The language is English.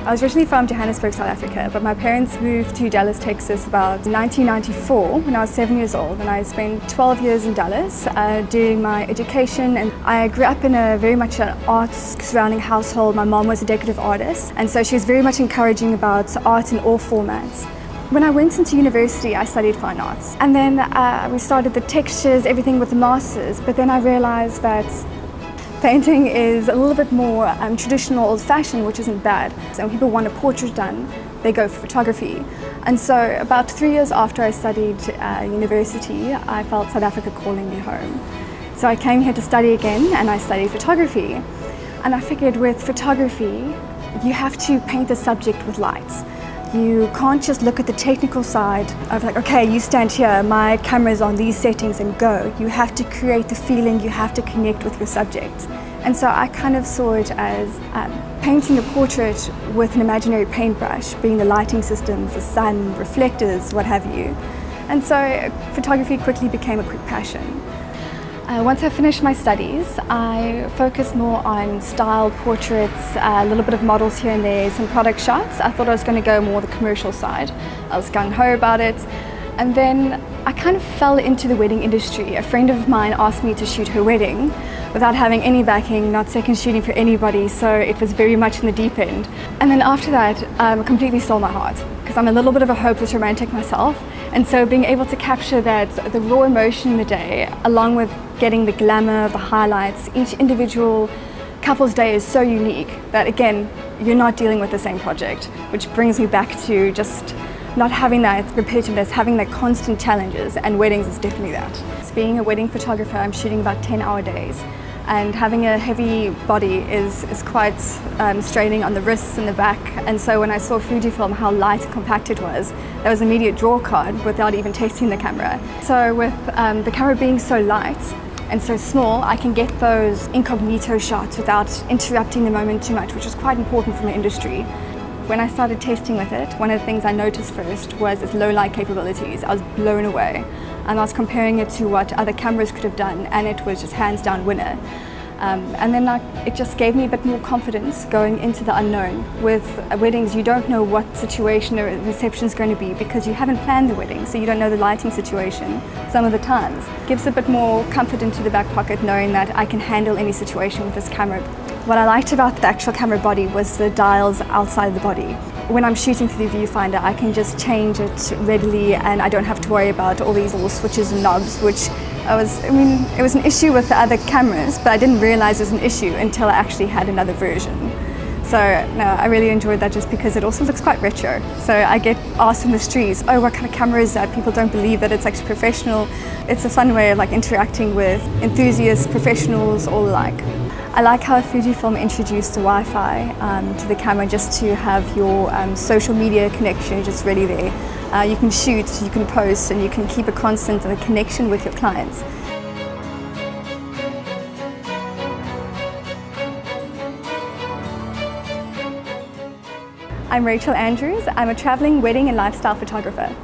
I was originally from Johannesburg, South Africa, but my parents moved to Dallas, Texas about 1994 when I was 7 years old, and I spent 12 years in Dallas doing my education. And I grew up in a very much an arts surrounding household. My mom was a decorative artist, and so she was very much encouraging about art in all formats. When I went into university, I studied fine arts, and then we started the textures, everything with the masters, but then I realized that painting is a little bit more traditional, old-fashioned, which isn't bad. So when people want a portrait done, they go for photography. And so about 3 years after I studied university, I felt South Africa calling me home. So I came here to study again, and I studied photography. And I figured with photography, you have to paint the subject with lights. You can't just look at the technical side of like, okay, you stand here, my camera's on these settings and go. You have to create the feeling, you have to connect with your subject. And so I kind of saw it as painting a portrait with an imaginary paintbrush, being the lighting systems, the sun, reflectors, what have you. And so photography quickly became a quick passion. Once I finished my studies, I focused more on styled portraits, a little bit of models here and there, some product shots. I thought I was going to go more the commercial side. I was gung-ho about it. And then I kind of fell into the wedding industry. A friend of mine asked me to shoot her wedding without having any backing, not second shooting for anybody, so it was very much in the deep end. And then after that, it completely stole my heart, because I'm a little bit of a hopeless romantic myself. And so being able to capture that, the raw emotion in the day, along with getting the glamour, the highlights, each individual couple's day is so unique that, again, you're not dealing with the same project, which brings me back to just not having that repetitiveness, having that constant challenges, and weddings is definitely that. So being a wedding photographer, I'm shooting about 10-hour days, and having a heavy body is quite straining on the wrists and the back. And so when I saw Fujifilm, how light and compact it was, that was an immediate draw card without even tasting the camera. So with the camera being so light and so small, I can get those incognito shots without interrupting the moment too much, which is quite important for my industry. When I started testing with it, one of the things I noticed first was its low light capabilities. I was blown away. And I was comparing it to what other cameras could have done, and it was just hands down winner. And then it just gave me a bit more confidence going into the unknown. With weddings, you don't know what situation or reception is going to be because you haven't planned the wedding, so you don't know the lighting situation some of the times. It gives a bit more comfort into the back pocket knowing that I can handle any situation with this camera. What I liked about the actual camera body was the dials outside the body. When I'm shooting through the viewfinder, I can just change it readily, and I don't have to worry about all these little switches and knobs, which it was an issue with the other cameras, but I didn't realize it was an issue until I actually had another version. So no, I really enjoyed that just because it also looks quite retro. So I get asked in the streets, oh, what kind of camera is that? People don't believe that it's actually professional. It's a fun way of interacting with enthusiasts, professionals, all alike. I like how Fujifilm introduced the Wi-Fi to the camera just to have your social media connection just ready there. You can shoot, you can post, and you can keep a constant connection with your clients. I'm Rachel Andrews. I'm a traveling wedding and lifestyle photographer.